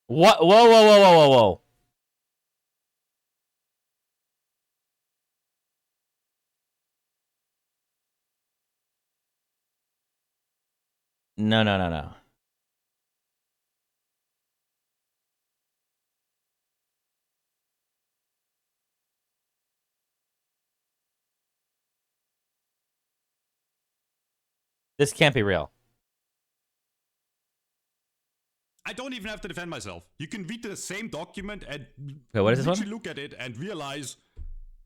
What? Whoa, whoa, whoa, whoa, whoa, whoa. No, no, no, no. This can't be real. I don't even have to defend myself. You can read the same document and Wait, what is this one? look at it and realize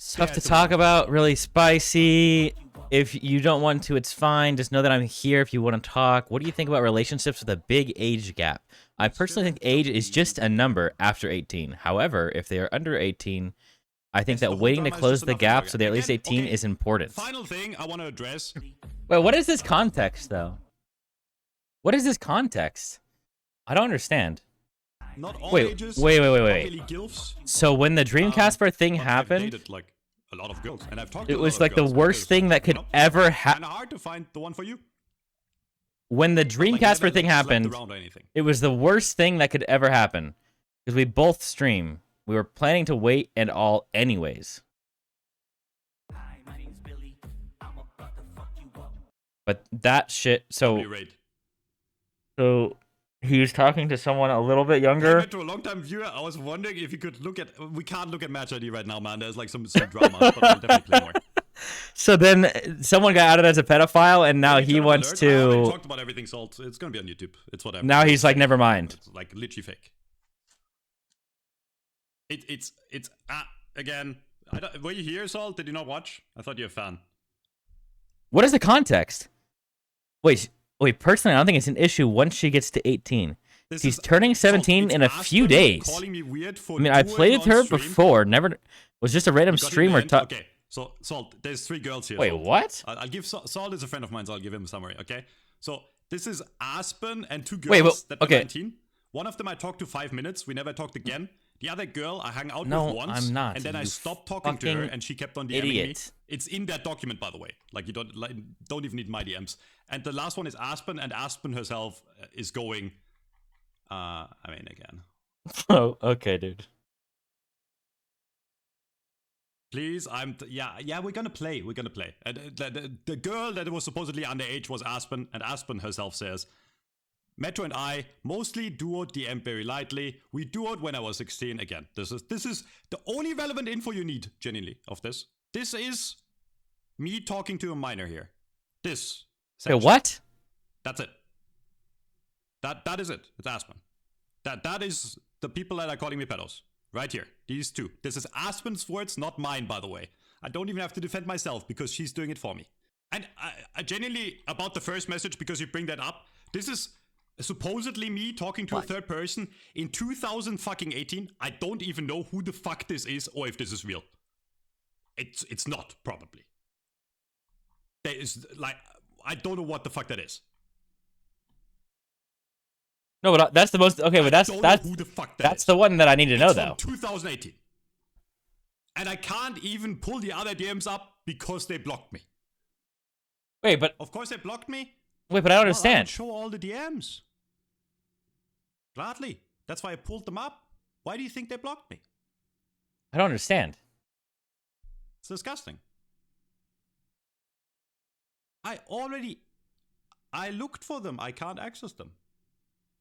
Stuff to talk about, really spicy. If you don't want to, it's fine. Just know that I'm here if you want to talk. What do you think about relationships with a big age gap? I personally think age is just a number after 18. However, if they are under 18, I think that waiting to close the gap so they're at least 18 is important. Final thing I want to address. Wait, what is this context, though? What is this context? I don't understand. Not all wait. Gilfs. So when the Dreamcasper thing happened, like a lot of girls, and I've talked it to was like the worst thing that could it's ever happen. hard to find the one for you. When the Dreamcasper thing happened, it was the worst thing that could ever happen because we both stream. We were planning to wait and all anyways. But that shit. So he was talking to someone a little bit younger. To a long-time viewer, I was wondering if you could look at. We can't look at Match ID right now, man. There's like some drama, but we'll definitely play more. So then someone got outed as a pedophile, and now he wants to. I already talked about everything, Salt. It's gonna be on YouTube. It's whatever. Now he's like, never mind. It's like literally fake. It's again. Were you here, Salt? Did you not watch? I thought you were a fan. What is the context? Wait. Personally, I don't think it's an issue once she gets to 18. She's turning 17 in a few days. I mean, I played with her before. Never was just a random streamer. Okay, so Salt, there's 3 girls here. Wait, Salt. What? I'll give Salt is a friend of mine, so I'll give him a summary. Okay, so this is Aspen and 2 girls that are 19. One of them I talked to 5 minutes. We never talked again. The other girl I hung out with once. I'm not. And then I stopped talking to her, and she kept on DMing me. It's in that document, by the way. Like you don't even need my DMs. And the last one is Aspen, and Aspen herself is going. I mean, again. Oh, okay, dude. Please, yeah. We're gonna play. The girl that was supposedly underage was Aspen, and Aspen herself says, Metro and I mostly duoed DM very lightly. We duoed when I was 16. Again, this is the only relevant info you need, genuinely, of this. This is me talking to a minor here. This. Section. Wait, what? That's it. That is it. It's Aspen. That is the people that are calling me pedos. Right here. These 2. This is Aspen's words, not mine, by the way. I don't even have to defend myself because she's doing it for me. And I genuinely, about the first message, because you bring that up, this is supposedly me talking to a third person in 2018. I don't even know who the fuck this is or if this is real. It's not, probably. There is, like, I don't know what the fuck that is. No, but that's the most. Okay, but that's who the fuck that's the one that I need to know, though. 2018, and I can't even pull the other DMs up because they blocked me. Wait, but of course they blocked me. Wait, but I don't understand. I'll show all the DMs. Gladly. That's why I pulled them up. Why do you think they blocked me? I don't understand. It's disgusting. I looked for them. I can't access them.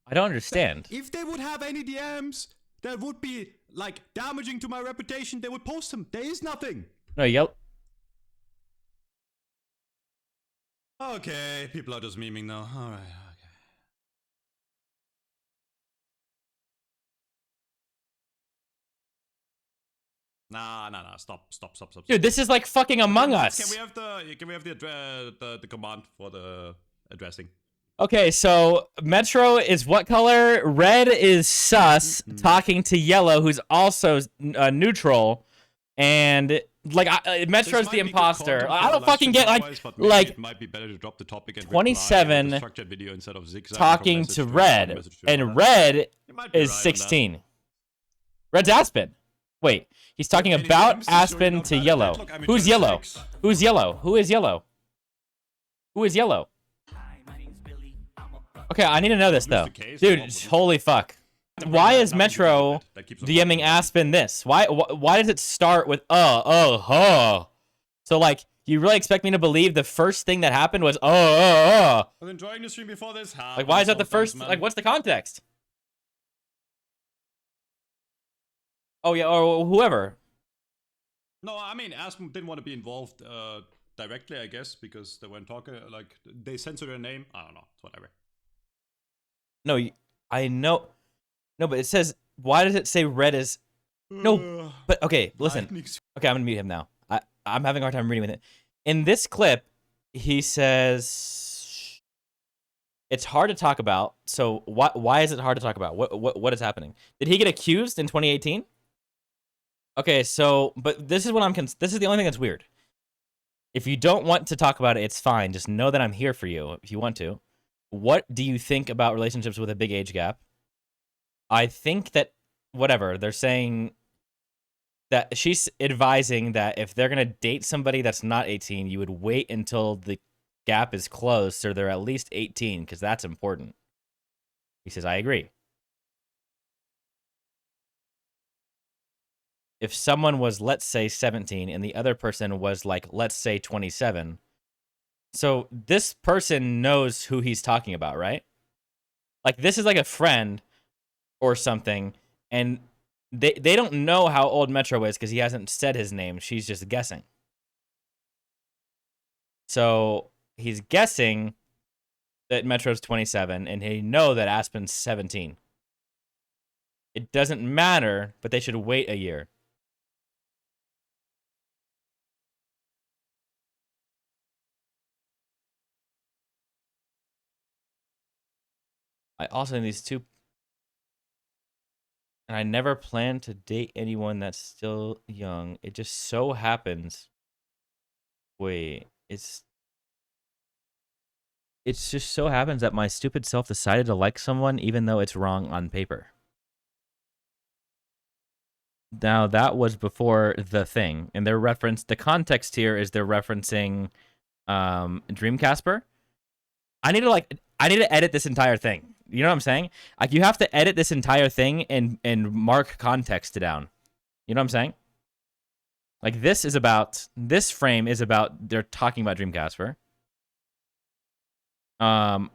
I don't understand. If they would have any DMs that would be, like, damaging to my reputation, they would post them. There is nothing. No, yep. Okay, people are just memeing now. Alright, okay. Nah. Stop. Dude, this is like fucking Among Us. Can we have the command for the addressing? Okay, so Metro is what color? Red is sus, talking to Yellow, who's also neutral, and like Metro's the imposter. I don't fucking get like it might be better to drop the topic and 27 video instead of talking to Red, and Red is 16. Red's Aspen. Wait, he's talking about Aspen to Yellow. Who's Yellow? Who's Yellow? Who is Yellow? Who is Yellow? Okay, I need to know this though. Dude, holy fuck. Why is Metro DMing Aspen this? Why does it start with So like, you really expect me to believe the first thing that happened was I was enjoying the stream before this happened. Like, why is that the first? Like, what's the context? Oh yeah, or whoever. No, I mean Aspen didn't want to be involved directly, I guess, because they weren't talking. Like they censored her name. I don't know. It's whatever. No, I know. No, but it says. Why does it say red is? No, but okay, listen. Okay, I'm gonna mute him now. I'm having a hard time reading with it. In this clip, he says it's hard to talk about. So why is it hard to talk about? What is happening? Did he get accused in 2018? Okay, so but this is what this is the only thing that's weird. If you don't want to talk about it, it's fine. Just know that I'm here for you if you want to. What do you think about relationships with a big age gap? I think that whatever, they're saying that she's advising that if they're going to date somebody that's not 18, you would wait until the gap is closed so they're at least 18 because that's important. He says, I agree. If someone was, let's say, 17 and the other person was like, let's say 27. So this person knows who he's talking about, right? Like this is like a friend or something, and they don't know how old Metro is because he hasn't said his name. She's just guessing. So he's guessing that Metro's 27, and he know that Aspen's 17. It doesn't matter, but they should wait a year. I also think these two... And I never plan to date anyone that's still young. It just so happens... Wait, it just so happens that my stupid self decided to like someone even though it's wrong on paper. Now, that was before the thing. And they're the context here is they're referencing Dreamcasper. I need to edit this entire thing. You know what I'm saying? Like, you have to edit this entire thing and mark context down. You know what I'm saying? Like, this frame is about, they're talking about Dreamcasper. I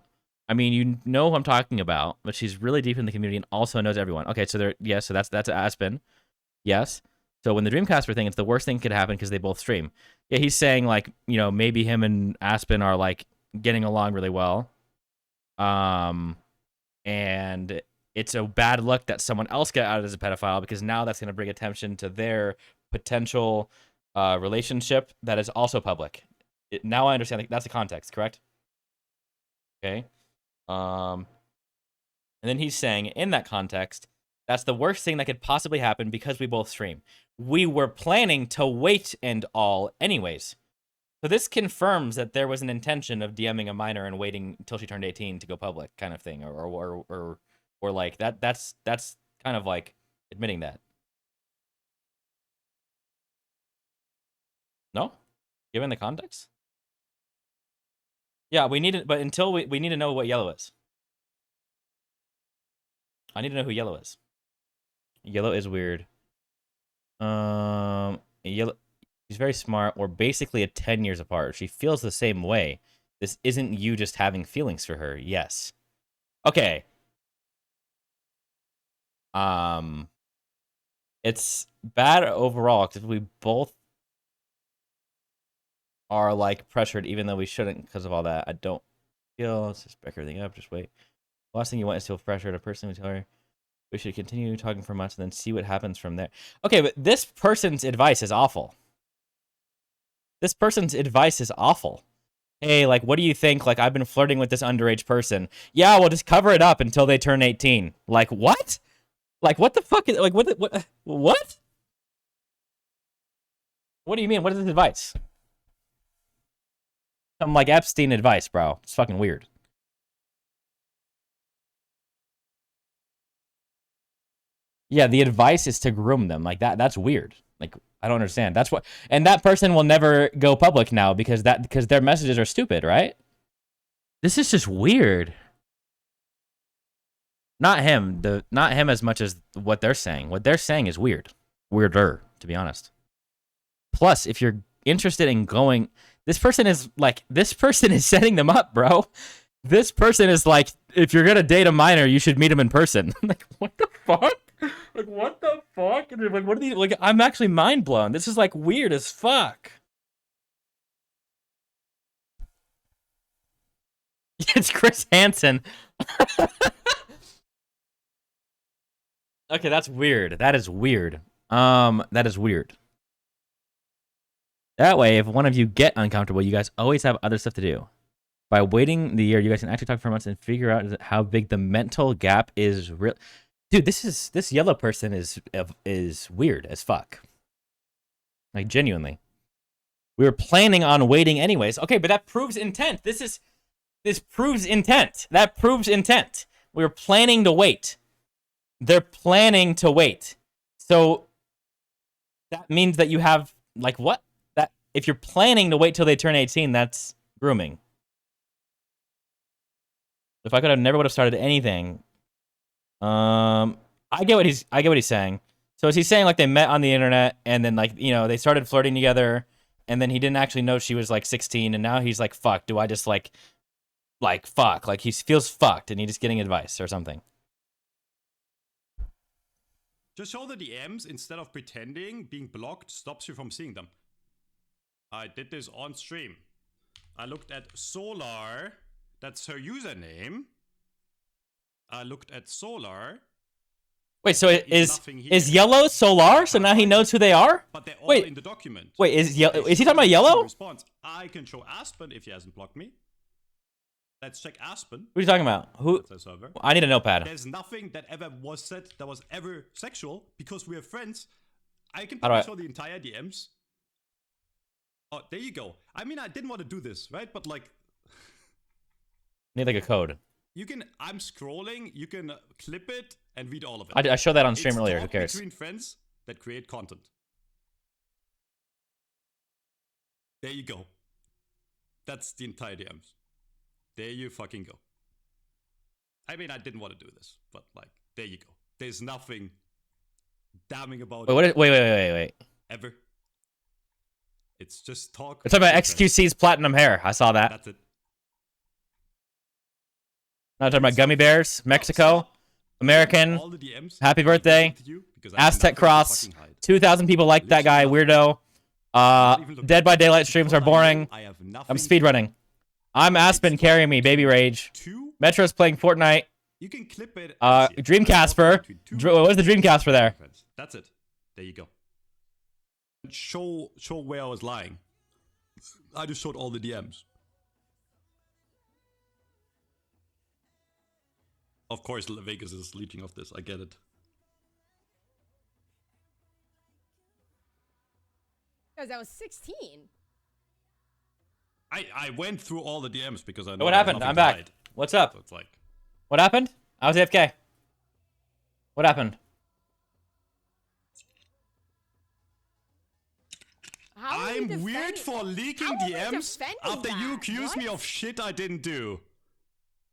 mean, you know who I'm talking about, but she's really deep in the community and also knows everyone. Okay, so so that's Aspen. Yes. So when the Dreamcasper thing, it's the worst thing could happen because they both stream. Yeah, he's saying like, you know, maybe him and Aspen are like getting along really well. And it's a bad luck that someone else got out as a pedophile because now that's going to bring attention to their potential relationship that is also public. Now I understand that's the context, correct? Okay. And then he's saying in that context, that's the worst thing that could possibly happen because we both stream. We were planning to wait and all anyways. So this confirms that there was an intention of DMing a minor and waiting until she turned 18 to go public kind of thing. Or like that's kind of like admitting that. No? Given the context? Yeah, we need it, but until we need to know what yellow is. I need to know who yellow is. Yellow is weird. Yellow. She's very smart. We're basically 10 years apart. She feels the same way. This isn't you just having feelings for her. Yes. Okay. It's bad overall because we both are like pressured, even though we shouldn't because of all that. I don't feel. Let's just back everything up. Just wait. The last thing you want is to feel pressured. A person would tell her we should continue talking for months and then see what happens from there. Okay, but this person's advice is awful. This person's advice is awful. Hey, like, what do you think? Like, I've been flirting with this underage person. Yeah, well, just cover it up until they turn 18. Like, what? Like, what the fuck is, like, what? What? What do you mean? What is this advice? Some, like, Epstein advice, bro. It's fucking weird. Yeah, the advice is to groom them. Like, that's weird. Like, I don't understand. That's what, and that person will never go public now because their messages are stupid, right? This is just weird. Not him. Not him as much as what they're saying. What they're saying is weird. Weirder, to be honest. Plus, if you're interested in going, this person is setting them up, bro. This person is like, if you're gonna date a minor, you should meet him in person. Like, what the fuck? Like, what the fuck? Like, what are these? Like, I'm actually mind blown. This is like weird as fuck. It's Chris Hansen. Okay, that's weird. That is weird. That is weird. That way, if one of you get uncomfortable, you guys always have other stuff to do. By waiting the year, you guys can actually talk for months and figure out how big the mental gap is. Real, dude. This yellow person is weird as fuck. Like, genuinely. We were planning on waiting anyways. Okay, but that proves intent. This proves intent. That proves intent. We were planning to wait. They're planning to wait. So that means that you have, like, what? That if you're planning to wait till they turn 18, that's grooming. If I would have started anything. I get what he's saying. So is he saying like they met on the internet and then, like, you know, they started flirting together and then he didn't actually know she was like 16 and now he's like, fuck, do I just like fuck? Like, he feels fucked and he's just getting advice or something. Just show the DMs instead of pretending being blocked stops you from seeing them. I did this on stream. I looked at Solar. That's her username. I looked at Solar. Wait, so is Yellow Solar? So now he knows who they are? But they're all in the document. Wait, is he talking about Yellow? Response. I can show Aspen if he hasn't blocked me. Let's check Aspen. What are you talking about? Who? I need a notepad. There's nothing that ever was said that was ever sexual because we are friends. I can show the entire DMs. Oh, there you go. I mean, I didn't want to do this, right? But like, need like a code. You can. I'm scrolling. You can clip it and read all of it. I showed that on stream earlier. Who cares? Between friends that create content. There you go. That's the entire DMs. There you fucking go. I mean, I didn't want to do this, but like, there you go. There's nothing damning about it. Wait. Ever. It's just talk. It's about XQC's platinum hair. I saw that. That's it. Not talking about gummy bears, Mexico, American, happy birthday, Aztec Cross, 2,000 people like that guy, weirdo. Dead by Daylight streams are boring. I'm speedrunning. I'm Aspen, carry me, baby rage. Metro's playing Fortnite. You can clip it. Dreamcasper. What was the Dreamcasper there? That's it. There you go. Show where I was lying. I just showed all the DMs. Of course, Vegas is leeching off this. I get it. Because I was 16. I went through all the DMs because I know. What happened? I'm back. What's up? So it's like, what happened? I was AFK. What happened? I'm weird for leaking DMs after you accuse me of shit I didn't do.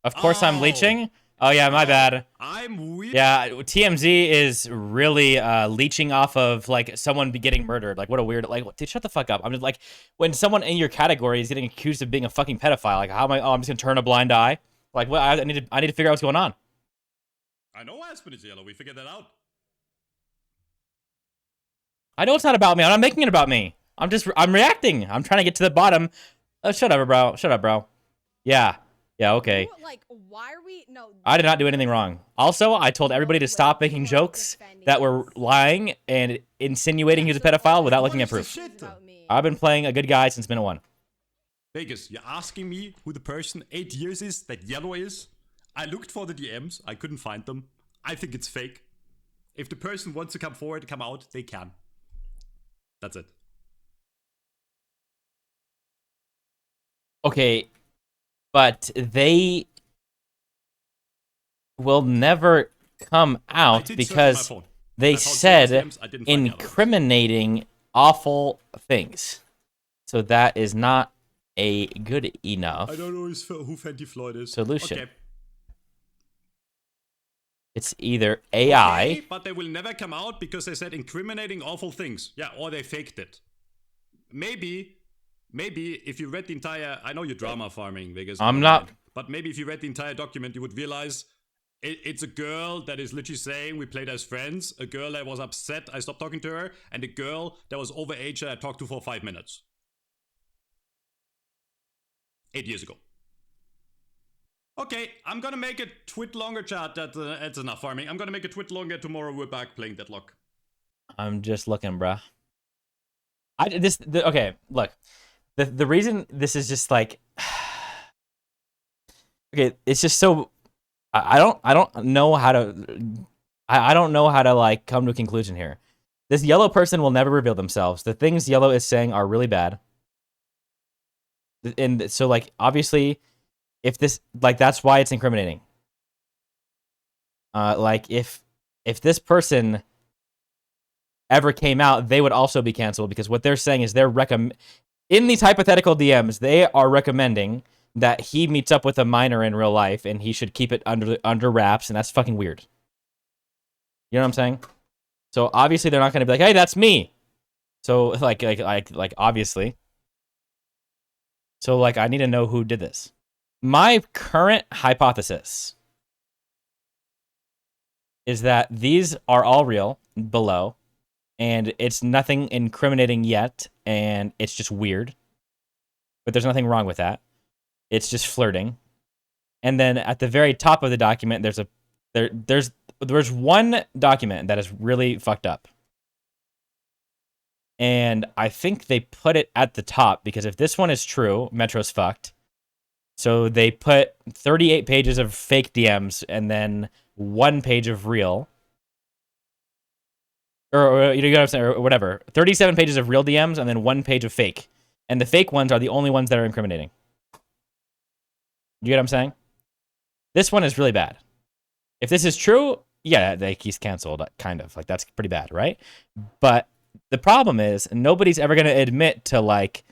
Of course I'm leeching. Oh yeah, my bad. I'm weird. Yeah, TMZ is really leeching off of like someone getting murdered. Like, what a weird, like, dude, shut the fuck up. I'm just like, when someone in your category is getting accused of being a fucking pedophile, like, how am I? Oh, I'm just gonna turn a blind eye. Like, what? I need to figure out what's going on. I know Aspen is yellow. We figured that out. I know it's not about me. I'm not making it about me. I'm reacting. I'm trying to get to the bottom. Oh, shut up, bro. Shut up, bro. Yeah. Yeah, okay. Like, why are we? No. I did not do anything wrong. Also, I told everybody to stop making jokes that were lying and insinuating he was a pedophile without looking at proof. I've been playing a good guy since minute one. Vegas, you're asking me who the person 8 years is that yellow is? I looked for the DMs. I couldn't find them. I think it's fake. If the person wants to come forward, come out, they can. That's it. Okay, but they will never come out because they said incriminating awful things. So that is not a good enough I don't know who Fenty Floyd is. solution. Okay. It's either AI. Okay, but they will never come out because they said incriminating awful things. Yeah, or they faked it. Maybe if you read the entire, I know you're drama farming, Vegas. I'm not. But maybe if you read the entire document, you would realize it's a girl that is literally saying we played as friends, a girl that was upset I stopped talking to her, and a girl that was overage that I talked to for 5 minutes. 8 years ago. Okay, I'm gonna make a tweet longer, chat. That's enough farming. I'm gonna make a tweet longer. Tomorrow we're back playing Deadlock. I'm just looking, bruh. Okay, look. The reason this is just like, okay, it's just so, I don't know how to, I don't know how to like come to a conclusion here. This yellow person will never reveal themselves. The things yellow is saying are really bad. And so like, obviously, if this, like, that's why it's incriminating. Like if this person ever came out, they would also be canceled because what they're saying is in these hypothetical DMs, they are recommending that he meets up with a minor in real life and he should keep it under wraps, and that's fucking weird. You know what I'm saying? So obviously they're not going to be like, "Hey, that's me." So like obviously. So like I need to know who did this. My current hypothesis is that these are all real below, and it's nothing incriminating yet, and it's just weird. But there's nothing wrong with that. It's just flirting. And then at the very top of the document, there's one document that is really fucked up. And I think they put it at the top because if this one is true, Metro's fucked. So they put 38 pages of fake DMs and then 1 page of real. Or you know what I'm saying, or whatever. 37 pages of real DMs and then 1 page of fake. And the fake ones are the only ones that are incriminating. You get what I'm saying? This one is really bad. If this is true, yeah, he's canceled, kind of. Like, that's pretty bad, right? But the problem is, nobody's ever going to admit to, like,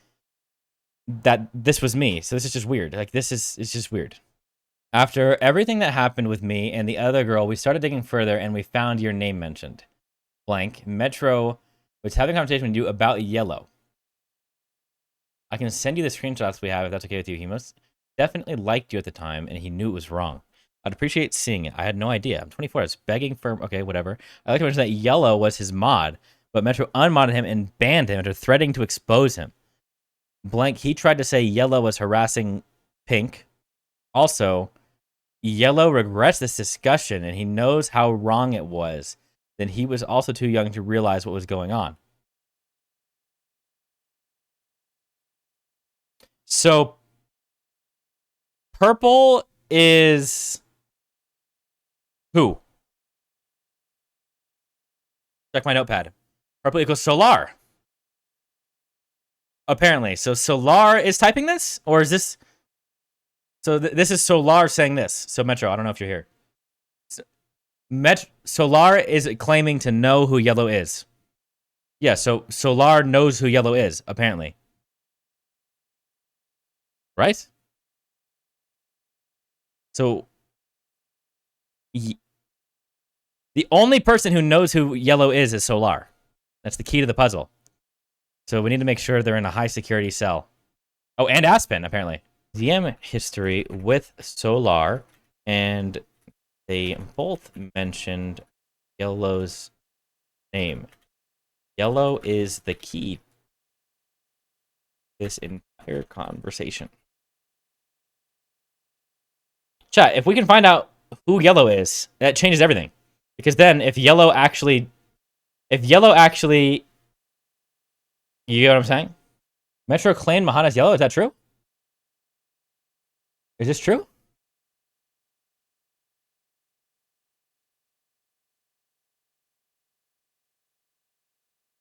that this was me. So this is just weird. Like, it's just weird. After everything that happened with me and the other girl, we started digging further and we found your name mentioned. Blank. Metro was having a conversation with you about yellow. I can send you the screenshots we have if that's okay with you. He must definitely liked you at the time and he knew it was wrong. I'd appreciate seeing it. I had no idea. I'm 24. I was begging for... Okay, whatever. I'd like to mention that yellow was his mod, but Metro unmodded him and banned him after threatening to expose him. Blank, he tried to say yellow was harassing pink. Also, yellow regrets this discussion and he knows how wrong it was. Then he was also too young to realize what was going on. So, purple is who? Check my notepad. Purple equals Solar. Apparently. So Solar is typing this? Or is this... So this is Solar saying this. So Metro, I don't know if you're here. Solar is claiming to know who yellow is. Yeah, so Solar knows who yellow is, apparently. Right? So... The only person who knows who yellow is Solar. That's the key to the puzzle. So we need to make sure they're in a high security cell. Oh, and Aspen, apparently. DM history with Solar, and they both mentioned yellow's name. Yellow is the key to this entire conversation. Chat, if we can find out who yellow is, that changes everything. Because then if yellow actually, you get what I'm saying? Metro claimed Mahana's yellow, is that true? Is this true?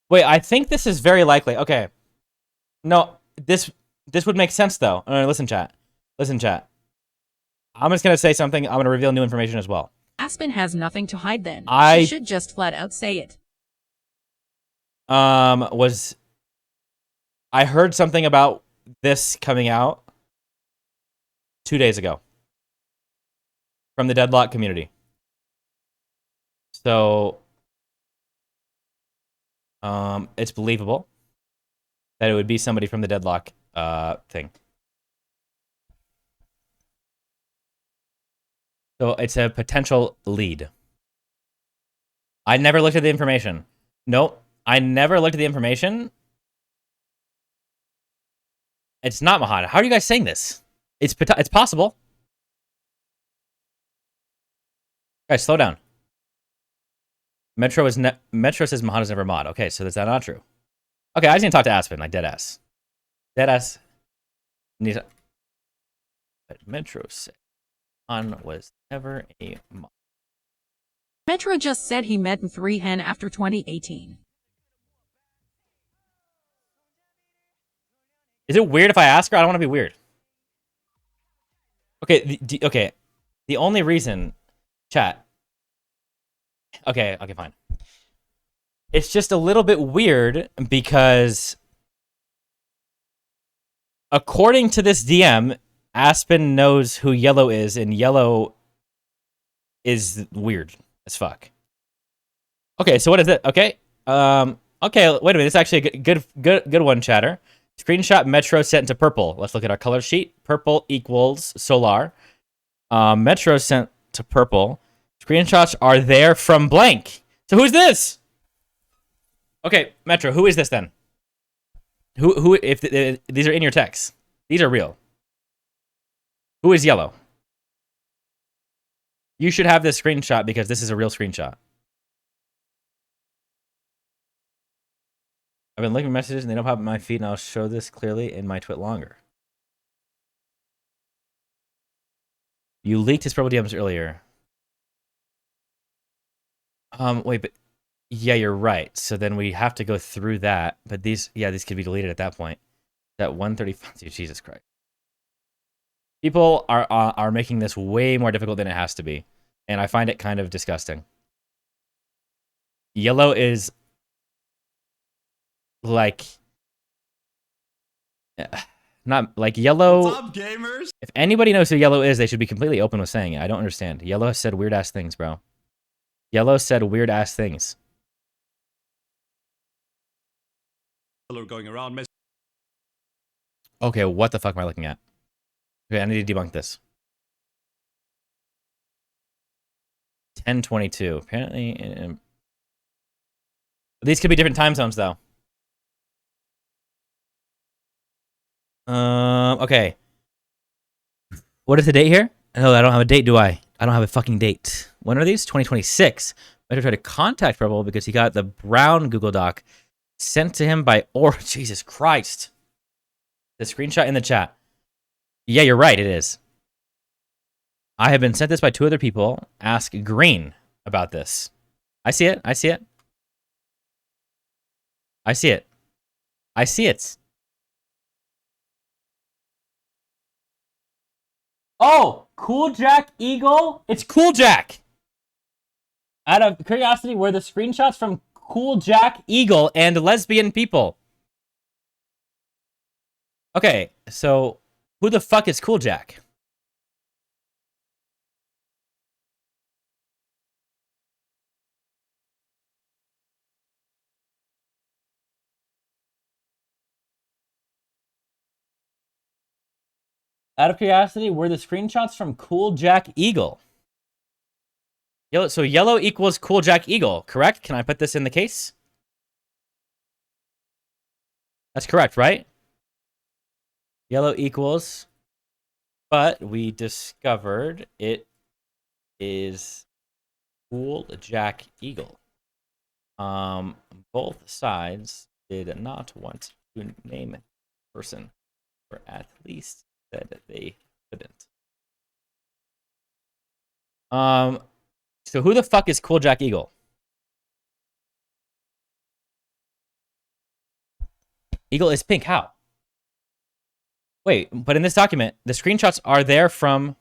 Wait, I think this is very likely. Okay. No, this would make sense though. Listen, chat. Listen, chat. I'm just gonna say something. I'm gonna reveal new information as well. Aspen has nothing to hide then. I She should just flat out say it. I heard something about this coming out 2 days ago from the Deadlock community. So, it's believable that it would be somebody from the Deadlock thing. So it's a potential lead. I never looked at the information. Nope, I never looked at the information. It's not Mahad. How are you guys saying this? It's possible. Guys, slow down. Metro says Mahad is never mod. Okay, so is that not true? Okay, I just need to talk to Aspen, like dead ass. Dead ass. But Metro said on was never a mod. Metro just said he met 3hen after 2018. Is it weird if I ask her? I don't want to be weird. Okay, okay. The only reason, chat. Okay, fine. It's just a little bit weird because according to this DM, Aspen knows who Yellow is, and Yellow is weird as fuck. Okay, so what is it? Okay, okay. Wait a minute. It's actually a good one, chatter. Screenshot Metro sent to purple. Let's look at our color sheet. Purple equals Solar. Metro sent to purple. Screenshots are there from blank. So who's this? Okay, Metro, who is this then? Who? If these are in your text, these are real. Who is Yellow? You should have this screenshot because this is a real screenshot. I've been looking at messages and they don't pop up my feed, and I'll show this clearly in my twit longer. You leaked his purple DMs earlier. Wait, but yeah, you're right. So then we have to go through that. But these could be deleted at that point. That 135. Jesus Christ. People are making this way more difficult than it has to be, and I find it kind of disgusting. Yellow is like not like Yellow. What's up, gamers? If anybody knows who Yellow is, they should be completely open with saying it. I don't understand. Yellow has said weird ass things, bro. Yellow said weird ass things. Going around. Okay, what the fuck am I looking at? Okay, I need to debunk this. 10:22. Apparently, these could be different time zones, though. Okay. What is the date here? No, I don't have a date, do I? I don't have a fucking date. When are these? 2026. I tried to contact Purple because he got the brown Google Doc sent to him by Jesus Christ. The screenshot in the chat. Yeah, you're right, it is. I have been sent this by 2 other people. Ask Green about this. I see it. I see it. I see it. I see it. Oh, cooljackeagle? It's cooljack. Out of curiosity, were the screenshots from cooljackeagle and lesbian people? Okay, so who the fuck is cooljack? Out of curiosity, were the screenshots from cooljackeagle? Yellow, so yellow equals cooljackeagle, correct? Can I put this in the case? That's correct, right? Yellow equals, but we discovered it is cooljackeagle. Both sides did not want to name the person, or at least said that they couldn't. So who the fuck is cooljackeagle? Eagle is pink. How? Wait, but in this document, the screenshots are there from.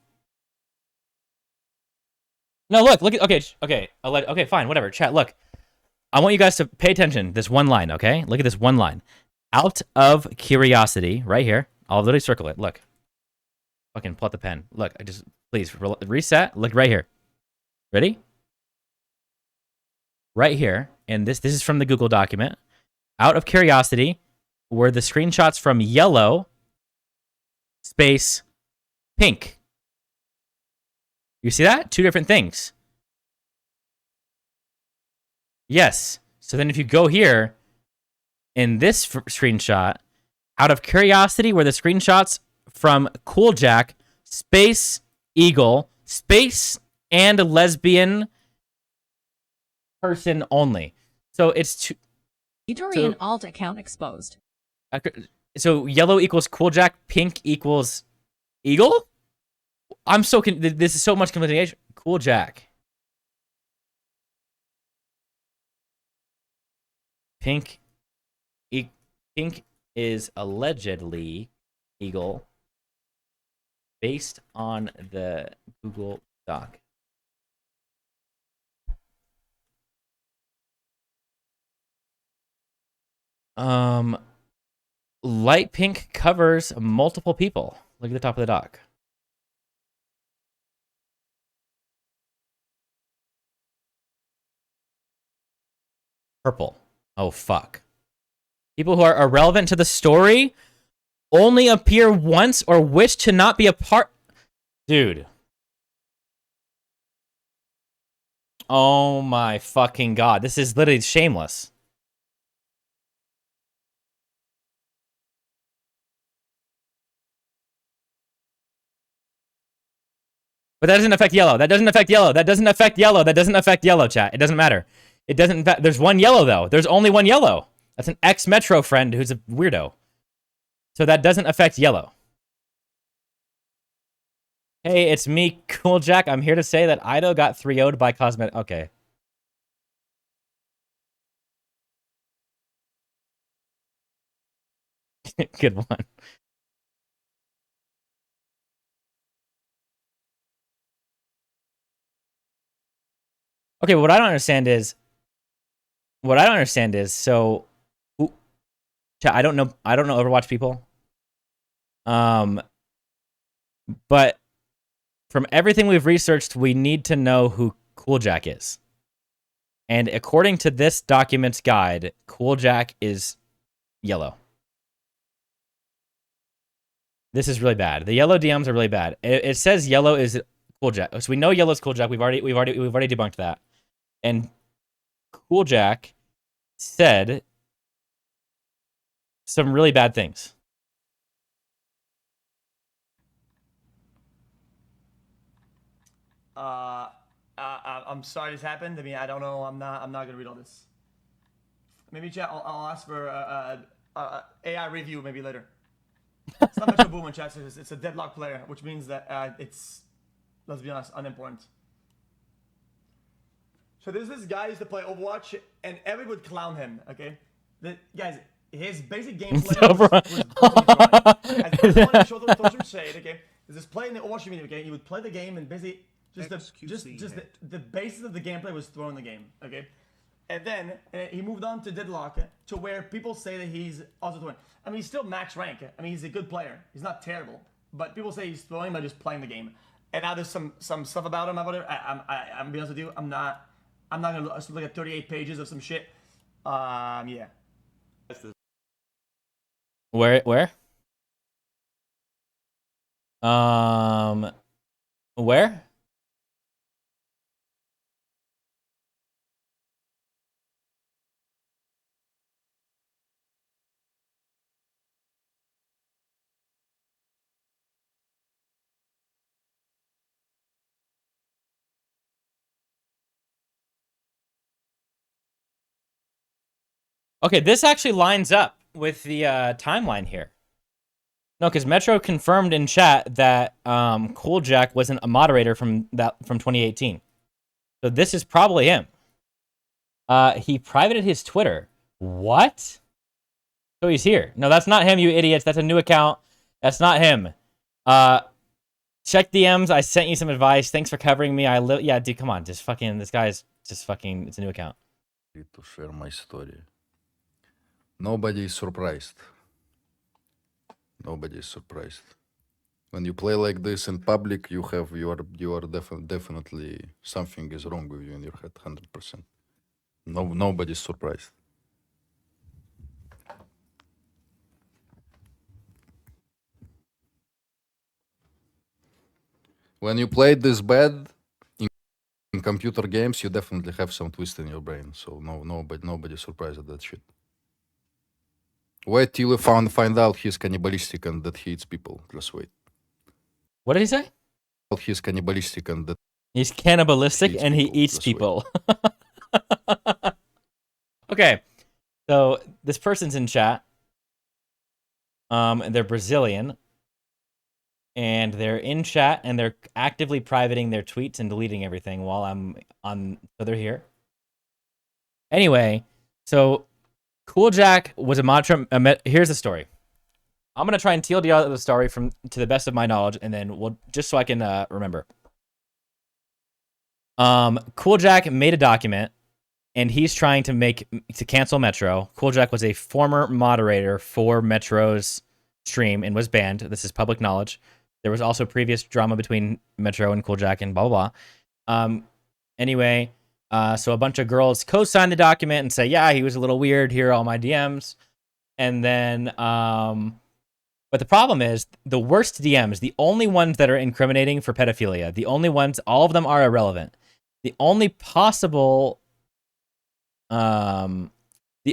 No, look at okay, fine, whatever. Chat, look. I want you guys to pay attention. This one line, okay? Look at this one line. Out of curiosity, right here. I'll literally circle it. Look. Fucking plot the pen. Look, I just please reset. Look right here. Ready? right here, and this is from the Google document. Out of curiosity, were the screenshots from yellow space pink? You see that? Two different things. Yes. So then if you go here in this screenshot, out of curiosity were the screenshots from cooljack space eagle space and lesbian person only. So it's two. Dorian alt account exposed. So yellow equals cooljack, pink equals eagle? I'm so this is so much confliction. Cooljack. Pink is allegedly eagle based on the Google Doc. Light pink covers multiple people. Look at the top of the doc. Purple. Oh, fuck. People who are irrelevant to the story only appear once or wish to not be a part. Dude. Oh my fucking god. This is literally shameless. But that doesn't affect yellow. That doesn't affect yellow. That doesn't affect yellow. That doesn't affect yellow, chat. It doesn't matter. It doesn't. There's one yellow, though. There's only one yellow. That's an ex-Metro friend who's a weirdo. So that doesn't affect yellow. Hey, it's me, Cooljack. I'm here to say that Eido got 3-0'd by Cosmetic. Okay. Good one. Okay, but what I don't understand is so I don't know Overwatch people. But from everything we've researched, we need to know who Cooljack is. And according to this document's guide, Cooljack is yellow. This is really bad. The yellow DMs are really bad. It says yellow is Cooljack. So we know yellow is Cooljack. We've already debunked that. And Cooljack said some really bad things. I'm sorry this happened. I mean, I don't know. I'm not gonna read all this. Maybe chat. I'll ask for AI review maybe later. It's not much of a boom in chat. It's a deadlock player, which means that it's, let's be honest, unimportant. So there's this guy who used to play Overwatch, and everyone would clown him. Okay, guys, his basic gameplay was as everyone showed the shade. Okay, there's this play in the Overwatch community. Okay, he would play the game and basically just the basis of the gameplay was thrown in the game. Okay. And then he moved on to Deadlock, to where people say that he's also throwing. I mean, he's still max rank. I mean, he's a good player. He's not terrible. But people say he's throwing by just playing the game. And now there's some stuff about him. I'm gonna be honest with you. I'm not gonna look at 38 pages of some shit. Yeah. Where? Where? Okay, this actually lines up with the timeline here. No, because Metro confirmed in chat that Cooljack wasn't a moderator from 2018. So this is probably him. He privated his Twitter. What? So he's here. No, that's not him, you idiots. That's a new account. That's not him. Check DMs. I sent you some advice. Thanks for covering me. Yeah, dude, come on. Just fucking, this guy's just fucking, it's a new account. To share my story. Nobody is surprised. Nobody is surprised. When you play like this in public, you are definitely something is wrong with you in your head, 100%. No, nobody's surprised. When you played this bad in computer games, you definitely have some twist in your brain. So nobody's surprised at that shit. Wait till you find out he's cannibalistic and that he eats people. Just wait. What did he say? He's cannibalistic and that He's cannibalistic and he eats Just wait. people. Okay, so this person's in chat. They're Brazilian, and they're in chat and they're actively privating their tweets and deleting everything while I'm on. So they're here. Anyway, so Cooljack was a mantra. Here's the story. I'm gonna try and TLDR the story from to the best of my knowledge, and then we'll just so I can remember. Cooljack made a document, and he's trying to cancel Metro. Cooljack was a former moderator for Metro's stream and was banned. This is public knowledge. There was also previous drama between Metro and Cooljack and blah blah blah. Anyway, so a bunch of girls co-signed the document and say, yeah, he was a little weird. Here are all my DMs, and then but the problem is the worst DMs, the only ones that are incriminating for pedophilia, the only ones, all of them are irrelevant. The only possible, the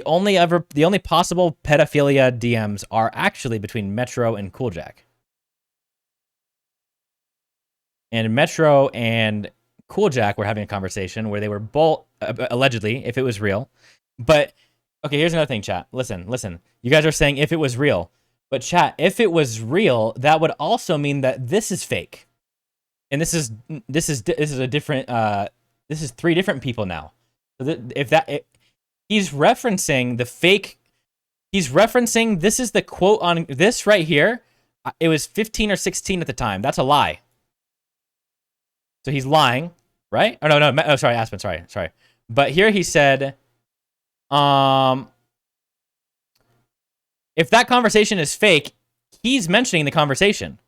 only possible pedophilia DMs are actually between Metro and Cooljack. And Metro and Cooljack were having a conversation where they were both, allegedly, if it was real. But, okay, here's another thing, chat. Listen. You guys are saying if it was real. But chat, if it was real, that would also mean that this is fake. And this is a different, this is 3 different people now. So he's referencing the fake, he's referencing, this is the quote on this right here. It was 15 or 16 at the time. That's a lie. So he's lying, right? Oh, no, oh, sorry, Aspen, sorry. But here he said, if that conversation is fake, he's mentioning the conversation.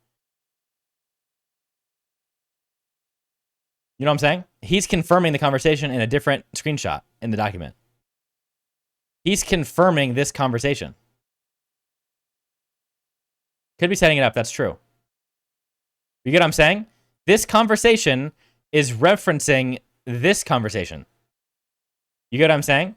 You know what I'm saying? He's confirming the conversation in a different screenshot in the document. He's confirming this conversation. Could be setting it up, that's true. You get what I'm saying? This conversation is referencing this conversation. You get what I'm saying?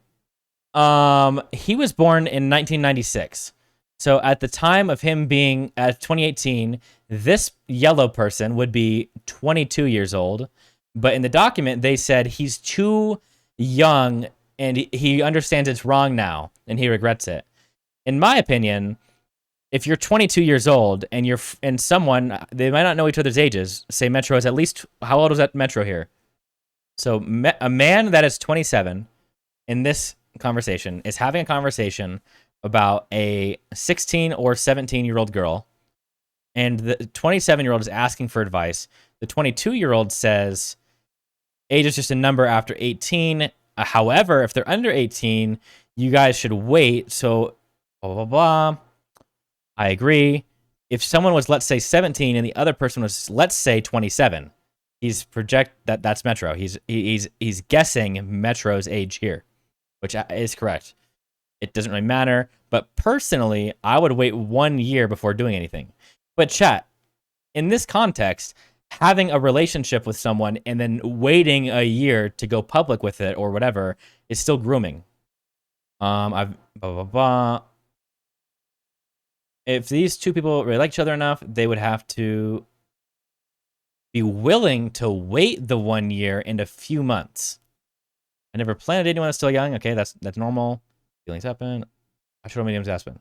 He was born in 1996. So at the time of him being at 2018, this yellow person would be 22 years old. But in the document, they said he's too young and he understands it's wrong now and he regrets it. In my opinion, if you're 22 years old and you're and someone, they might not know each other's ages. Say Metro is at least, how old was that Metro here? So a man that is 27 in this conversation is having a conversation about a 16 or 17-year-old girl, and the 27-year-old is asking for advice. The 22-year-old says, age is just a number after 18. However, if they're under 18, you guys should wait. So, blah, blah, blah. I agree. If someone was, let's say, 17 and the other person was, let's say, 27, he's that's Metro. He's guessing Metro's age here, which is correct. It doesn't really matter. But personally, I would wait 1 year before doing anything. But chat, in this context, having a relationship with someone and then waiting a year to go public with it or whatever is still grooming. If these two people really like each other enough, they would have to be willing to wait the 1 year and a few months. I never planned anyone that's still young. Okay, that's normal. Feelings happen. I should have mediums Aspen.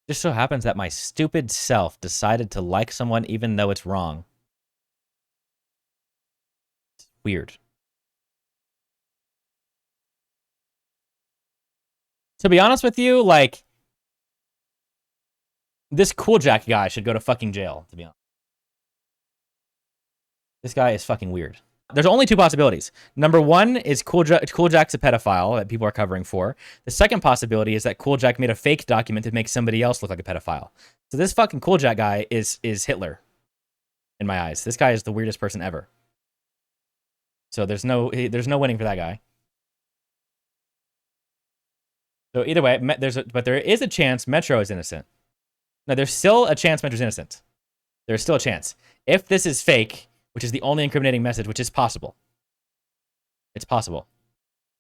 Just so happens that my stupid self decided to like someone even though it's wrong. It's weird. To be honest with you, like, this Cooljack guy should go to fucking jail, to be honest. This guy is fucking weird. There's only 2 possibilities. Number 1 is Cooljack's a pedophile that people are covering for. The second possibility is that Cooljack made a fake document to make somebody else look like a pedophile. So this fucking Cooljack guy is Hitler, in my eyes. This guy is the weirdest person ever. So there's no winning for that guy. So either way, but there is a chance Metro is innocent. No, there's still a chance Metro's innocent. There's still a chance. If this is fake, which is the only incriminating message, which is possible. It's possible.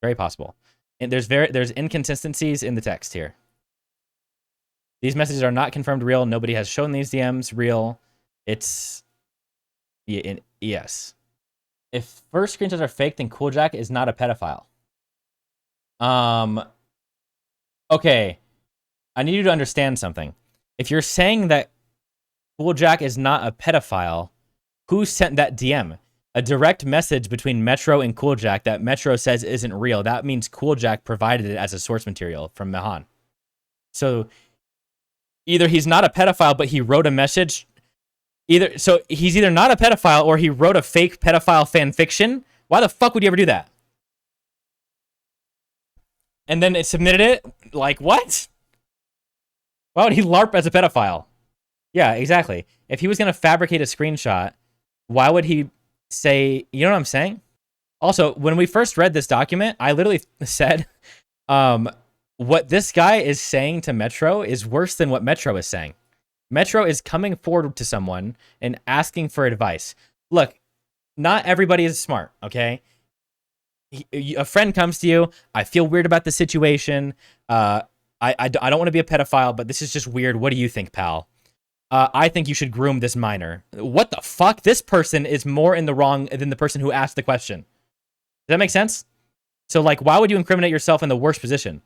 Very possible. And there's inconsistencies in the text here. These messages are not confirmed real. Nobody has shown these DMs real. It's... yes. If first screenshots are fake, then Cooljack is not a pedophile. Okay. I need you to understand something. If you're saying that Cooljack is not a pedophile, who sent that DM? A direct message between Metro and Cooljack that Metro says isn't real. That means Cooljack provided it as a source material from Mahan. So either he's not a pedophile, but he wrote a message. So he's either not a pedophile or he wrote a fake pedophile fan fiction. Why the fuck would you ever do that? And then it submitted it? Like, what? Why would he LARP as a pedophile? Yeah, exactly. If he was going to fabricate a screenshot, why would he say, you know what I'm saying? Also, when we first read this document, I literally said, what this guy is saying to Metro is worse than what Metro is saying. Metro is coming forward to someone and asking for advice. Look, not everybody is smart, okay? A friend comes to you, I feel weird about the situation, I don't want to be a pedophile, but this is just weird. What do you think, pal? I think you should groom this minor. What the fuck? This person is more in the wrong than the person who asked the question. Does that make sense? So, like, why would you incriminate yourself in the worst position?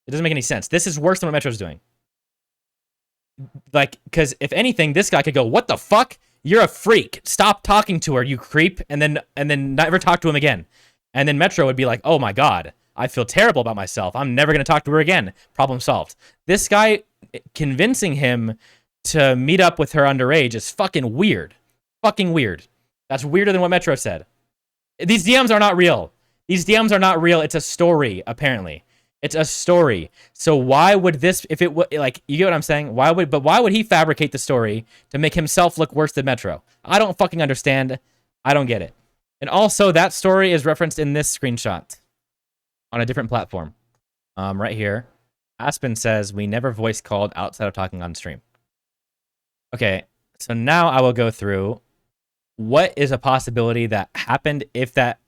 It doesn't make any sense. This is worse than what Metro's doing. Like, because if anything, this guy could go, what the fuck? You're a freak. Stop talking to her, you creep. And then never talk to him again. And then Metro would be like, oh my God, I feel terrible about myself. I'm never going to talk to her again. Problem solved. This guy convincing him to meet up with her underage is fucking weird. Fucking weird. That's weirder than what Metro said. These DMs are not real. These DMs are not real. It's a story, apparently. It's a story. So why would this, if it would, like, you get what I'm saying? Why would he fabricate the story to make himself look worse than Metro? I don't fucking understand. I don't get it. And also, that story is referenced in this screenshot on a different platform. Right here. Aspen says, we never voice called outside of talking on stream. Okay, so now I will go through what is a possibility that happened if that...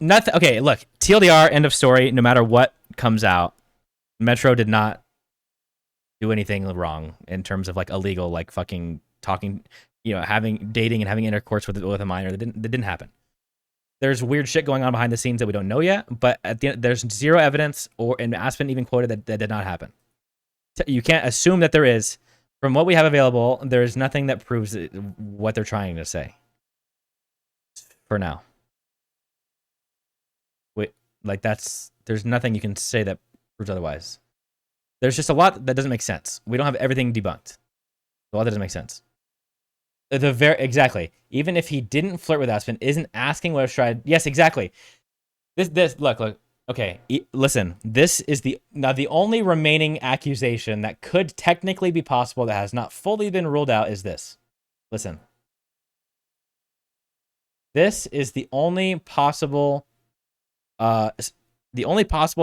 Nothing. Okay, look, TLDR, end of story. No matter what comes out, Metro did not do anything wrong in terms of like illegal, like fucking talking, you know, dating and having intercourse with a minor. That didn't happen. There's weird shit going on behind the scenes that we don't know yet, but at the end, there's zero evidence, and Aspen even quoted that did not happen. You can't assume that there is. From what we have available, there is nothing that proves what they're trying to say. For now. Like, there's nothing you can say that proves otherwise. There's just a lot that doesn't make sense. We don't have everything debunked. A lot that doesn't make sense. Exactly. Even if he didn't flirt with Aspen, isn't asking what I've tried. Yes, exactly. Look. Okay, listen. This is the only remaining accusation that could technically be possible that has not fully been ruled out is this. Listen. This is the only possible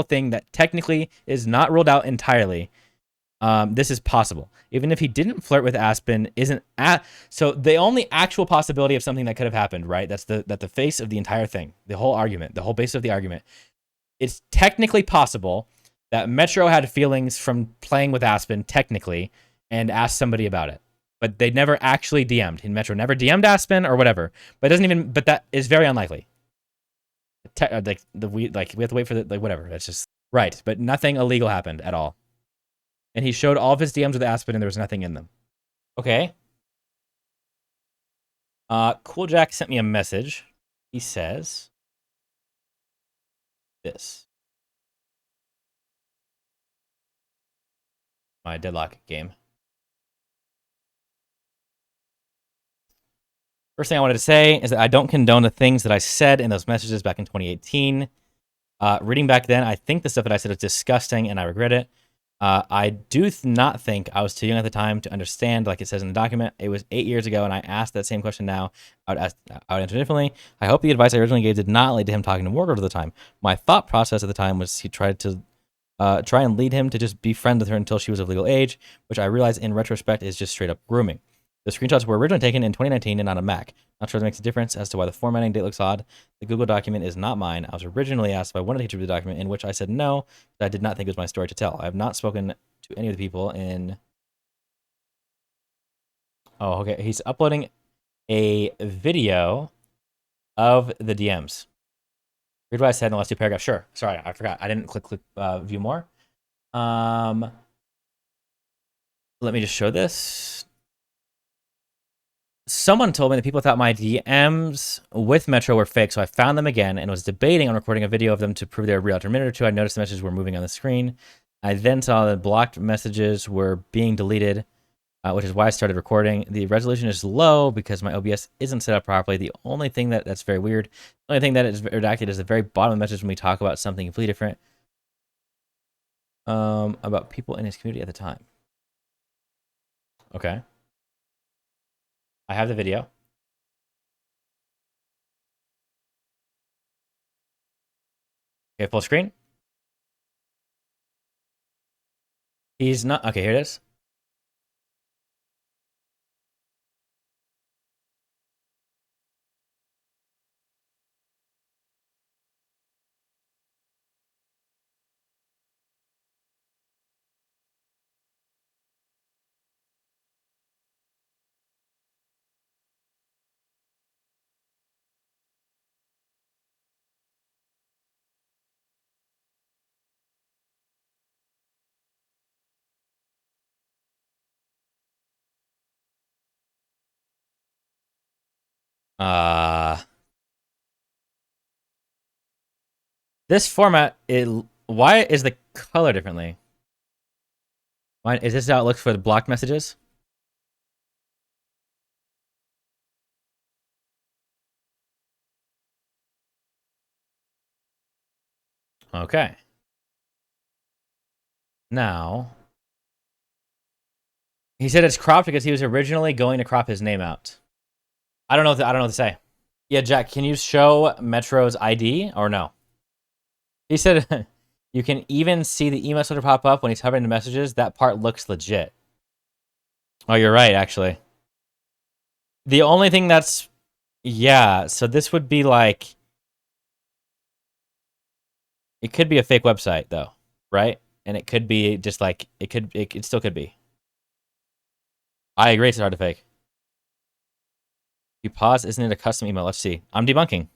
thing that technically is not ruled out entirely. This is possible. Even if he didn't flirt with Aspen, so the only actual possibility of something that could have happened, right? That's the face of the entire thing, the whole argument, the whole base of the argument. It's technically possible that Metro had feelings from playing with Aspen, technically, and asked somebody about it. But they never actually DM'd. And Metro never DM'd Aspen or whatever. But that is very unlikely. We have to wait for whatever. That's just right. But nothing illegal happened at all. And he showed all of his DMs with Aspen and there was nothing in them. Okay. Cooljack sent me a message. He says this. My Deadlock game. First thing I wanted to say is that I don't condone the things that I said in those messages back in 2018. Reading back then, I think the stuff that I said is disgusting and I regret it. I do not think I was too young at the time to understand, like it says in the document. It was 8 years ago, and I asked that same question now. I would answer differently. I hope the advice I originally gave did not lead to him talking to Morgoth at the time. My thought process at the time was he tried to try and lead him to just be friends with her until she was of legal age, which I realize in retrospect is just straight up grooming. The screenshots were originally taken in 2019 and on a Mac. Not sure if it makes a difference as to why the formatting date looks odd. The Google document is not mine. I was originally asked if I wanted to read the document, in which I said no, but I did not think it was my story to tell. I have not spoken to any of the people in... Oh, okay. He's uploading a video of the DMs. Read what I said in the last 2 paragraphs. Sure. Sorry, I forgot. I didn't click view more. Let me just show this. Someone told me that people thought my DMs with Metro were fake, so I found them again and was debating on recording a video of them to prove they were real. After a minute or two, I noticed the messages were moving on the screen. I then saw that blocked messages were being deleted, which is why I started recording. The resolution is low because my OBS isn't set up properly. The only thing that's very weird, the only thing that is redacted is the very bottom of the message when we talk about something completely different about people in his community at the time. Okay. I have the video. Okay, full screen. He's not... Okay, here it is. This format, why is the color differently? Why is this how it looks for the blocked messages? Okay. Now, he said it's cropped because he was originally going to crop his name out. I don't know what to say. Yeah, Jack, can you show Metro's ID or no? He said you can even see the email filter pop up when he's hovering the messages. That part looks legit. Oh, you're right, actually. The only thing that's... Yeah, so this would be like... It could be a fake website, though, right? And it could be just like... It still could be. I agree, it's hard to fake. You pause, isn't it a custom email? Let's see. I'm debunking.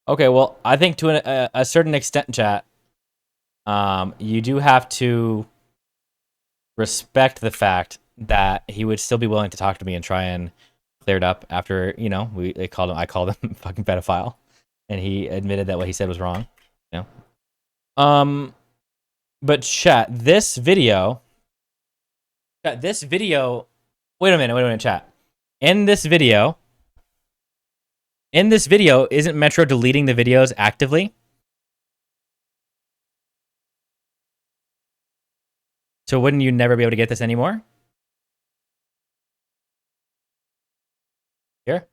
Okay, well, I think to a certain extent, chat, you do have to respect the fact that he would still be willing to talk to me and try and clear it up after, you know, I called him fucking pedophile, and he admitted that what he said was wrong. You know? But chat, this video, wait a minute, chat. In this video, isn't Metro deleting the videos actively? So wouldn't you never be able to get this anymore? Here?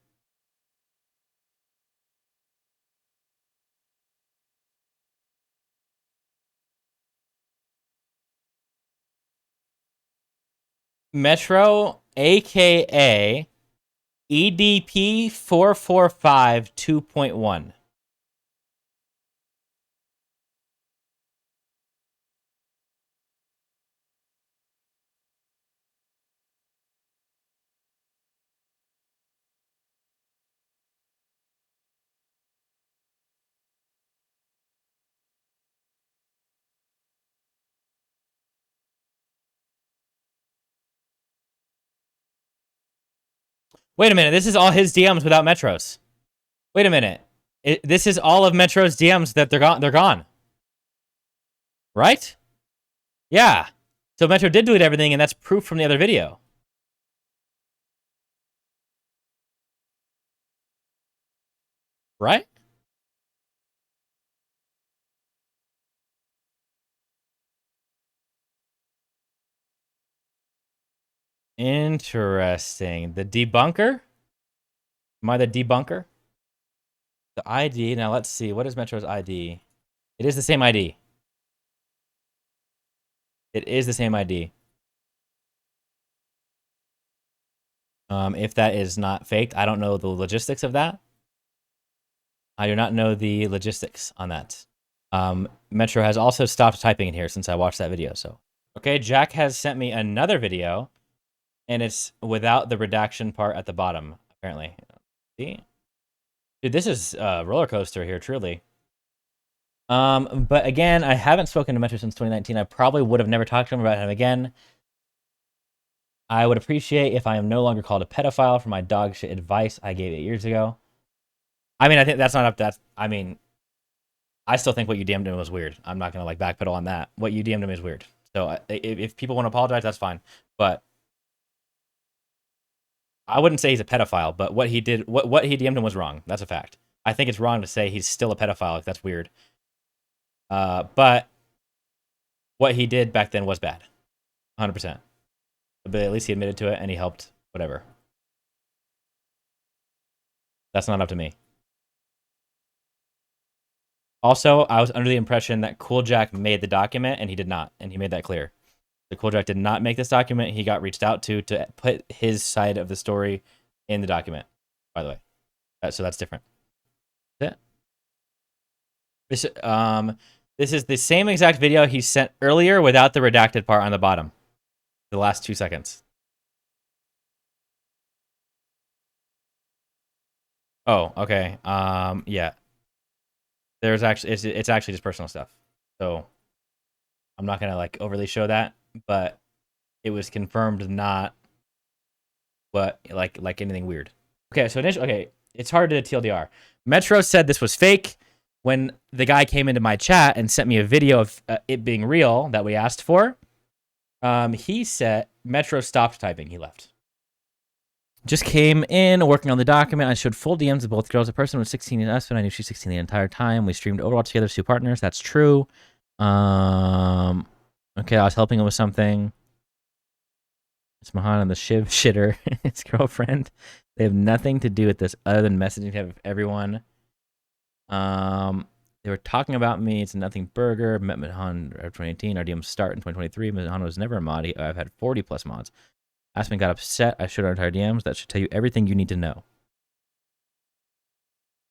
Metro, aka EDP 445 2.1. Wait a minute, this is all his DMs without Metro's. Wait a minute. This is all of Metro's DMs that they're gone. Right? Yeah. So Metro did delete everything, and that's proof from the other video. Right? Interesting. The debunker? Am I the debunker? The ID. Now let's see. What is Metro's ID? It is the same ID. It is the same ID. If that is not faked, I don't know the logistics of that. I do not know the logistics on that. Metro has also stopped typing in here since I watched that video. So, okay, Jack has sent me another video, and it's without the redaction part at the bottom. Apparently, see, dude, this is a roller coaster here, truly. But again, I haven't spoken to Metro since 2019. I probably would have never talked to him about him again. I would appreciate if I am no longer called a pedophile for my dog shit advice I gave 8 years ago. I mean, I think that's not up to... I mean, I still think what you DM'd him was weird. I'm not going to, like, backpedal on that. What you DM'd him is weird. So if people want to apologize, that's fine. But I wouldn't say he's a pedophile, but what he did... What he DM'd him was wrong. That's a fact. I think it's wrong to say he's still a pedophile. That's weird. But what he did back then was bad. 100%. But at least he admitted to it and he helped, whatever. That's not up to me. Also, I was under the impression that Cooljack made the document and he did not, and he made that clear. The Cooljack did not make this document. He got reached out to put his side of the story in the document, by the way. So that's different. That's it. This is the same exact video he sent earlier without the redacted part on the bottom. The last 2 seconds. Oh, okay. Yeah. There's actually it's actually just personal stuff. So I'm not gonna like overly show that, but it was confirmed not what like anything weird. Okay, so okay, it's hard to TLDR. Metro said this was fake when the guy came into my chat and sent me a video of it being real that we asked for. He said Metro stopped typing. He left. Just came in, working on the document. I showed full DMs of both girls. The person was 16 and aspen. I knew she was 16 the entire time. We streamed Overwatch together as 2 partners. That's true. Okay, I was helping him with something. It's Mahan and the Shiv shitter, his girlfriend. They have nothing to do with this other than messaging to everyone. They were talking about me. It's nothing burger. Met Mahan in 2018. Our DMs start in 2023. Mahan was never a mod. I've had 40 plus mods. Aspen got upset. I showed our entire DMs. That should tell you everything you need to know.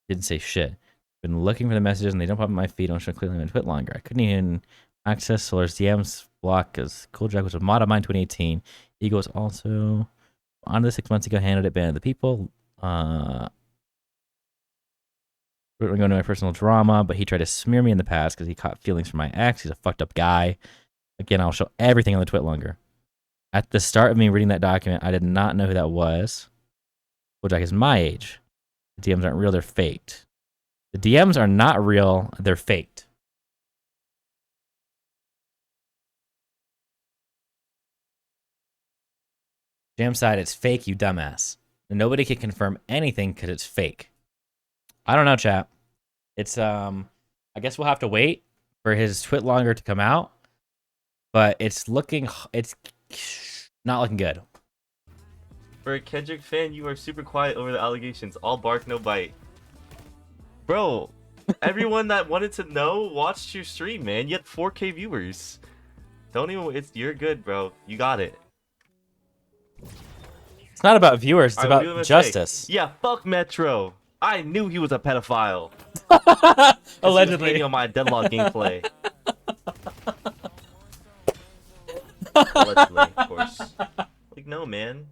Didn't say shit. Been looking for the messages and they don't pop in my feed. I'm showing clearly my twit longer. I couldn't even access Solar's DMs block because Cooljack was a mod of mine 2018. Ego was also on the 6 months ago. Handled it, banned the people. We're going to my personal drama, but he tried to smear me in the past because he caught feelings from my ex. He's a fucked up guy. Again, I'll show everything on the twit longer. At the start of me reading that document, I did not know who that was. Cooljack is my age. The DMs aren't real, they're faked. The DMs are not real, they're faked. Jamside, it's fake, you dumbass. And nobody can confirm anything because it's fake. I don't know, chat. It's, I guess we'll have to wait for his twit longer to come out. But it's not looking good. For a Kendrick fan, you are super quiet over the allegations. All bark, no bite. Bro, everyone that wanted to know watched your stream, man. You had 4K viewers. Don't even... You're good, bro. You got it. It's not about viewers. It's about justice. Yeah, fuck Metro. I knew he was a pedophile. Allegedly. He was on my Deadlock gameplay. Allegedly, of course. Like, no, man.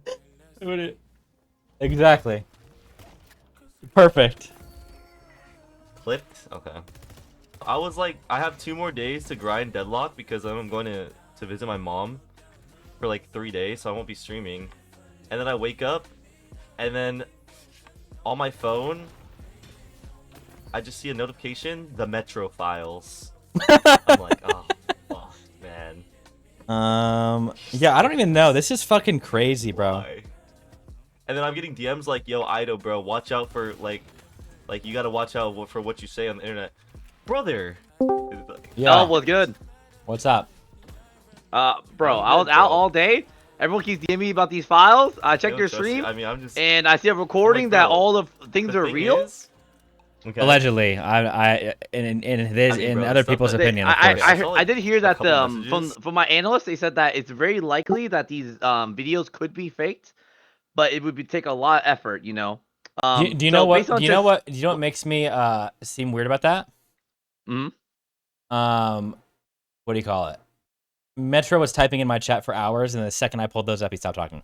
Exactly. Perfect. Clipped? Okay. I was like, I have 2 more days to grind Deadlock because I'm going to visit my mom for like 3 days, so I won't be streaming. And then I wake up, and then on my phone, I just see a notification, the Metro files. I'm like, oh, fuck, man. Yeah, I don't even know. This is fucking crazy, bro. Why? And then I'm getting DMs like, yo, Eido, bro, watch out for, like, you gotta watch out for what you say on the internet. Brother! Yeah. Oh, well, good. What's up? Bro, I was out all day. Everyone keeps DMing me about these files. I checked don't your trust you. stream, I mean, I'm just. and I see a recording that bro, all the things the are thing real. is- Okay. Allegedly, in bro, other stuff people's that opinion, of course. I saw, I like, did hear a that couple from messages. my analysts, they said that it's very likely that these videos could be faked, but it would take a lot of effort, you know. Do you so know what? based on Do you know just- what? Do you know what makes me seem weird about that? Mhm. What do you call it? Metro was typing in my chat for hours, and the second I pulled those up, he stopped talking.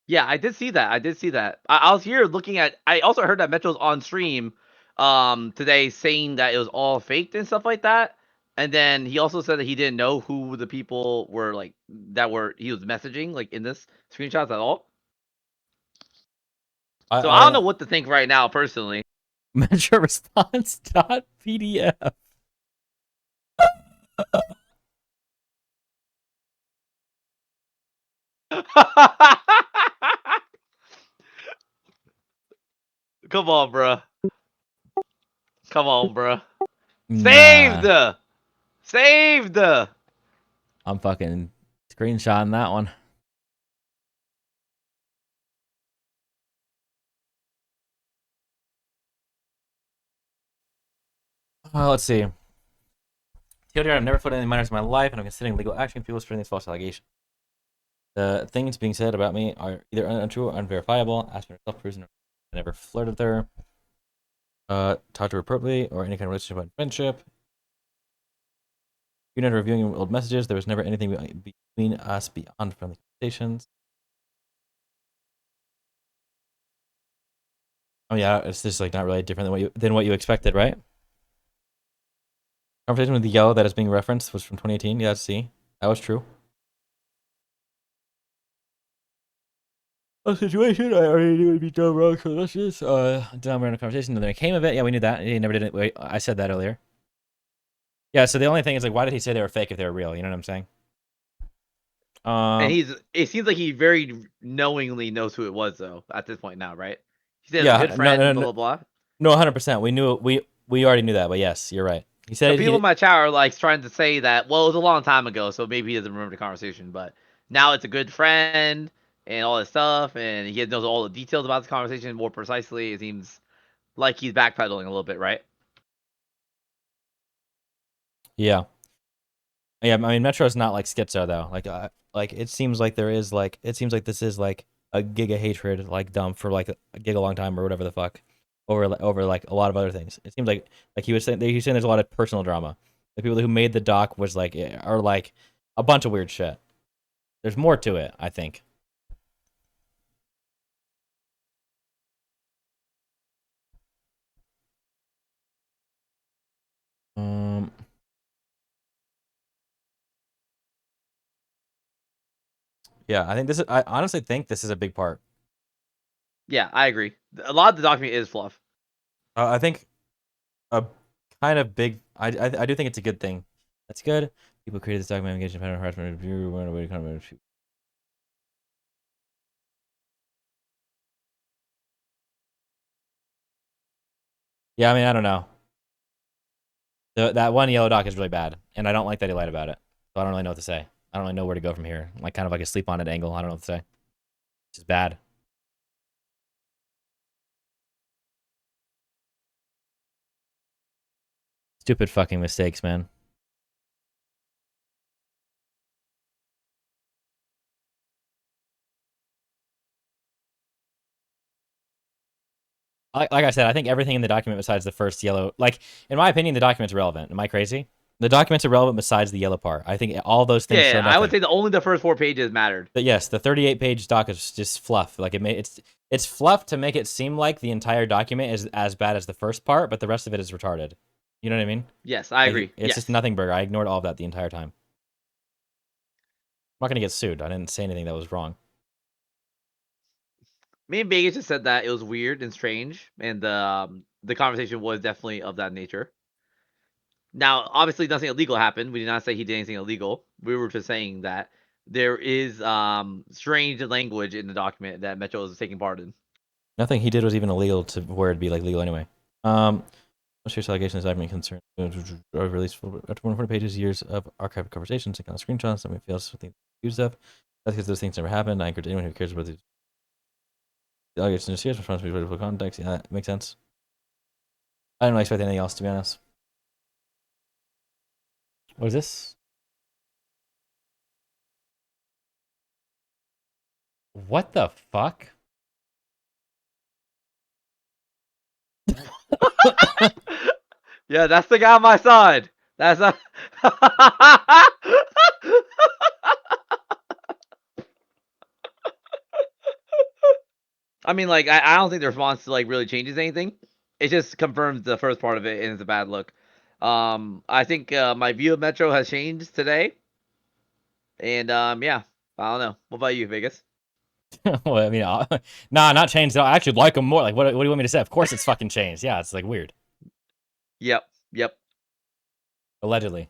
Yeah, I did see that. I was here looking at. I also heard that Metro's on stream, today saying that it was all faked and stuff like that. And then he also said that he didn't know who the people were like he was messaging like in this screenshots at all. So I don't know what to think right now, personally. Metro response dot PDF. Come on, bruh. Come on, bruh. Nah, Saved! I'm fucking screenshotting that one. Let's see. TLDR, I've never put any minors in my life, and I'm considering legal action if people spreading these false allegations. The things being said about me are either untrue or unverifiable. Aspen herself proves I never flirted with her. Talked to her appropriately, or any kind of relationship and friendship. You're not reviewing old messages. There was never anything between us beyond friendly conversations. Oh yeah, it's just like not really different than what you expected, right? Conversation with the yellow that is being referenced was from 2018. Yeah, see, that was true. A situation I already knew would be done wrong, so let's just done random conversation. And then it came of it. Yeah, we knew that. He never did it. Wait, I said that earlier. Yeah, so the only thing is like, why did he say they were fake if they were real? You know what I'm saying? And it seems like he very knowingly knows who it was, though, at this point now, right? He said Yeah, a good friend, no, blah, blah, blah. No, 100%. We knew we already knew that, but yes, you're right. He said The people in my chat are like trying to say that, well, it was a long time ago, so maybe he doesn't remember the conversation, but now it's a good friend and all this stuff, and he knows all the details about the conversation more precisely. It seems like he's backpedaling a little bit, right? Yeah. Yeah, I mean, Metro's not like schizo though. Like it seems like there is like it seems like this is like a giga hatred like dump for like a giga long time or whatever the fuck over like a lot of other things. It seems like he was saying there's a lot of personal drama. The people who made the doc was like are like a bunch of weird shit. There's more to it, I think. Yeah, I honestly think this is a big part. Yeah, I agree. A lot of the document is fluff. I think a kind of big. I do think it's a good thing. That's good. People created this document engaged in pattern harassment review. Yeah, I mean, I don't know. That one yellow doc is really bad, and I don't like that he lied about it. So I don't really know what to say. I don't really know where to go from here. Like kind of like a sleep on it angle. I don't know what to say. It's just bad. Stupid fucking mistakes, man. Like I said, I think everything in the document besides the first yellow, like in my opinion, the document's irrelevant. Am I crazy? The document's irrelevant besides the yellow part. I think all those things. Yeah, I would say only the first 4 pages mattered. But yes, the 38-page doc is just fluff. Like it's fluff to make it seem like the entire document is as bad as the first part, but the rest of it is retarded. You know what I mean? Yes, I agree. It's just nothing burger. I ignored all of that the entire time. I'm not gonna get sued. I didn't say anything that was wrong. Me and Vegas just said that it was weird and strange, and the conversation was definitely of that nature. Now, obviously, nothing illegal happened. We did not say he did anything illegal. We were just saying that there is strange language in the document that Metro is taking part in. Nothing he did was even illegal to where it'd be like legal anyway. Most serious allegations I've been concerned released 140 pages, years of archived conversations, taken on screenshots, something feels something used of. That's because those things never happened. I encourage anyone who cares about the delegates and just responsibility for political context. Yeah, that makes sense. I don't really expect anything else, to be honest. What is this? What the fuck? Yeah, that's the guy on my side. That's a I mean, like, I don't think the response like really changes anything. It just confirms the first part of it, and it's a bad look. I think my view of Metro has changed today, and yeah, I don't know. What about you, Vegas? Well, I mean, nah, not changed. I actually like them more. Like, what do you want me to say? Of course, it's fucking changed. Yeah, it's like weird. Yep. Allegedly.